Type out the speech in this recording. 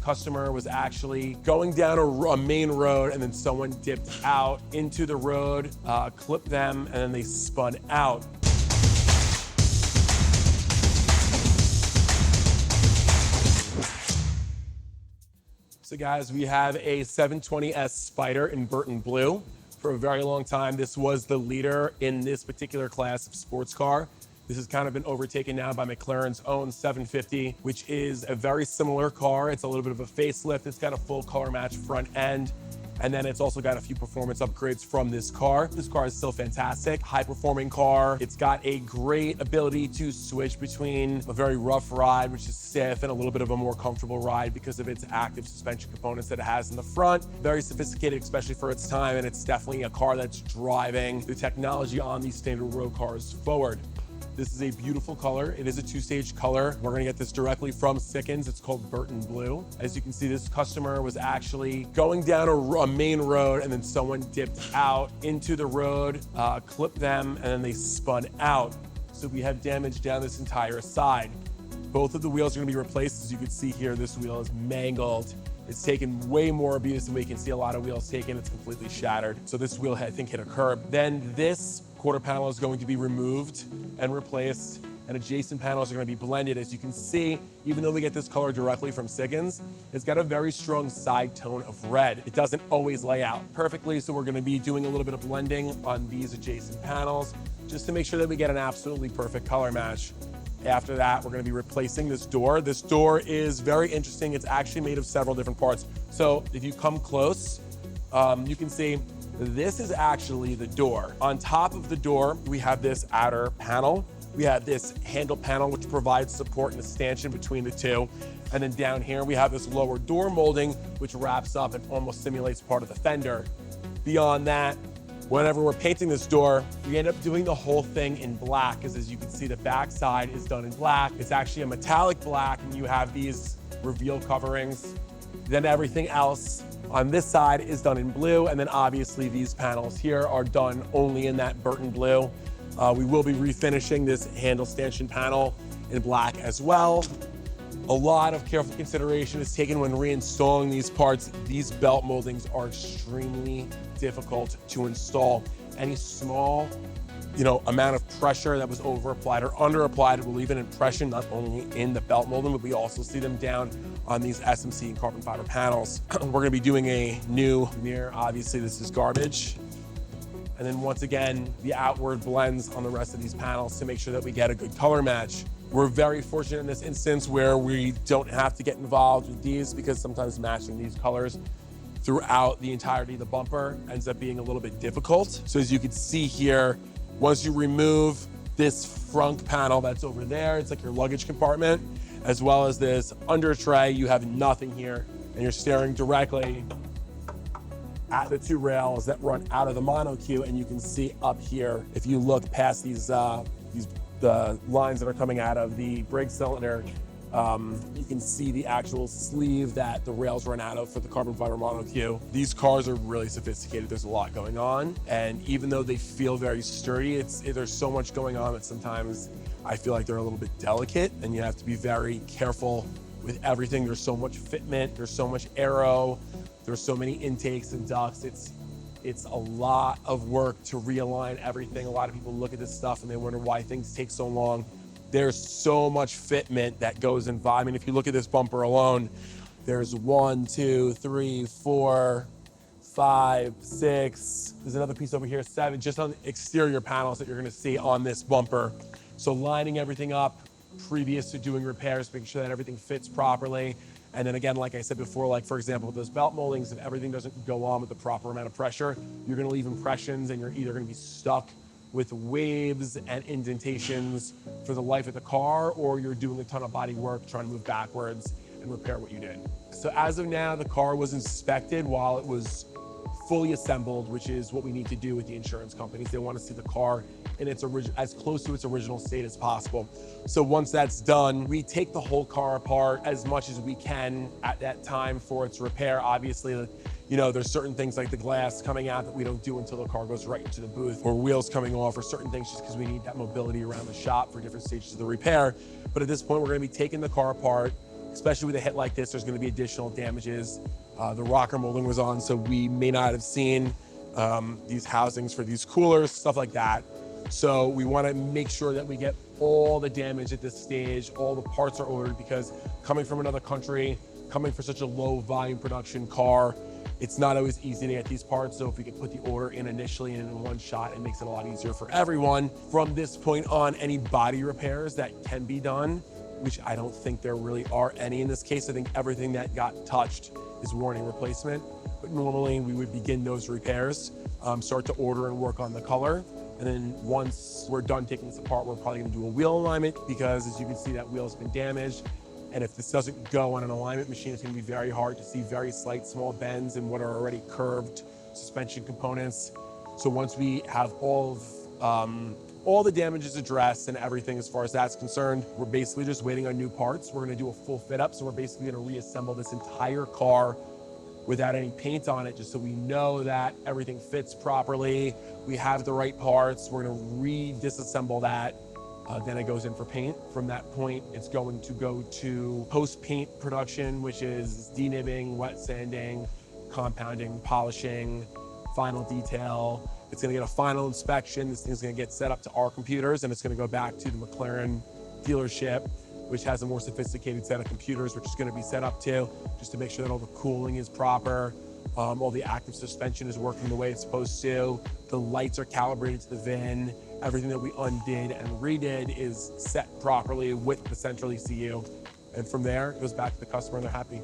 customer was actually going down a main road, and then someone dipped out into the road, clipped them, and then they spun out. So guys, we have a 720S Spider in Burton Blue. For a very long time, this was the leader in this particular class of sports car. This has kind of been overtaken now by McLaren's own 750, which is a very similar car. It's a little bit of a facelift. It's got a full color match front end. And then it's also got a few performance upgrades from this car. This car is still fantastic, high performing car. It's got a great ability to switch between a very rough ride, which is stiff, and a little bit of a more comfortable ride because of its active suspension components that it has in the front. Very sophisticated, especially for its time, and it's definitely a car that's driving the technology on these standard road cars forward. This is a beautiful color. It is a two-stage color. We're gonna get this directly from Sickens. It's called Burton Blue. As you can see, this customer was actually going down a main road, and then someone dipped out into the road, clipped them, and then they spun out. So we have damage down this entire side. Both of the wheels are gonna be replaced. As you can see here, this wheel is mangled. It's taken way more abuse than we can see a lot of wheels taken. It's completely shattered. So this wheel, I think, hit a curb. Then this quarter panel is going to be removed and replaced, and adjacent panels are going to be blended. As you can see, even though we get this color directly from Sickens, it's got a very strong side tone of red. It doesn't always lay out perfectly, so we're going to be doing a little bit of blending on these adjacent panels just to make sure that we get an absolutely perfect color match. After that, we're going to be replacing this door. This door is very interesting. It's actually made of several different parts. So if you come close, you can see this is actually the door. On top of the door, we have this outer panel. We have this handle panel, which provides support and a stanchion between the two. And then down here, we have this lower door molding, which wraps up and almost simulates part of the fender. Beyond that, whenever we're painting this door, we end up doing the whole thing in black, because as you can see, the back side is done in black. It's actually a metallic black, and you have these reveal coverings. Then everything else on this side is done in blue, and then obviously these panels here are done only in that Burton Blue. We will be refinishing this handle stanchion panel in black as well. A lot of careful consideration is taken when reinstalling these parts. These belt moldings are extremely difficult to install. Any small, amount of pressure that was over applied or under applied will leave an impression not only in the belt molding, but we also see them down on these SMC and carbon fiber panels. We're gonna be doing a new veneer. Obviously this is garbage. And then once again, the outward blends on the rest of these panels to make sure that we get a good color match. We're very fortunate in this instance where we don't have to get involved with these, because sometimes matching these colors throughout the entirety of the bumper ends up being a little bit difficult. So as you can see here, once you remove this front panel that's over there, it's like your luggage compartment, as well as this under tray, you have nothing here, and you're staring directly at the two rails that run out of the monocoque, and you can see up here, if you look past the lines that are coming out of the brake cylinder, you can see the actual sleeve that the rails run out of for the carbon fiber monocoque. These cars are really sophisticated. There's a lot going on, and even though they feel very sturdy, there's so much going on that sometimes I feel like they're a little bit delicate, and you have to be very careful with everything. There's so much fitment, there's so much aero, there's so many intakes and ducts. It's a lot of work to realign everything. A lot of people look at this stuff and they wonder why things take so long. There's so much fitment that goes involved. I mean, if you look at this bumper alone, there's 1, 2, 3, 4, 5, 6. There's another piece over here, 7, just on the exterior panels that you're gonna see on this bumper. So lining everything up previous to doing repairs, making sure that everything fits properly. And then again, like I said before, like for example, with those belt moldings, if everything doesn't go on with the proper amount of pressure, you're gonna leave impressions, and you're either gonna be stuck with waves and indentations for the life of the car, or you're doing a ton of body work trying to move backwards and repair what you did. So as of now, the car was inspected while it was fully assembled, which is what we need to do with the insurance companies. They want to see the car in its as close to its original state as possible. So once that's done, we take the whole car apart as much as we can at that time for its repair. Obviously, there's certain things like the glass coming out that we don't do until the car goes right into the booth, or wheels coming off, or certain things just because we need that mobility around the shop for different stages of the repair. But at this point, we're going to be taking the car apart, especially with a hit like this, there's going to be additional damages. The rocker molding was on, so we may not have seen these housings for these coolers, stuff like that. So we want to make sure that we get all the damage at this stage, all the parts are ordered, because coming from another country, coming for such a low volume production car, it's not always easy to get these parts. So if we could put the order in initially and in one shot, it makes it a lot easier for everyone. From this point on, any body repairs that can be done, which I don't think there really are any in this case. I think everything that got touched is warranty replacement. But normally we would begin those repairs, start to order and work on the color. And then once we're done taking this apart, we're probably gonna do a wheel alignment, because as you can see, that wheel's been damaged. And if this doesn't go on an alignment machine, it's gonna be very hard to see very slight small bends in what are already curved suspension components. So once we have all the damages addressed and everything as far as that's concerned, we're basically just waiting on new parts. We're gonna do a full fit up. So we're basically gonna reassemble this entire car without any paint on it, just so we know that everything fits properly. We have the right parts. We're gonna disassemble that. Then it goes in for paint. From that point, it's going to go to post-paint production, which is denibbing, wet sanding, compounding, polishing, final detail. It's gonna get a final inspection. This thing's gonna get set up to our computers, and it's gonna go back to the McLaren dealership, which has a more sophisticated set of computers, which is gonna be set up to, just to make sure that all the cooling is proper, all the active suspension is working the way it's supposed to, the lights are calibrated to the VIN, everything that we undid and redid is set properly with the central ECU. And from there, it goes back to the customer and they're happy.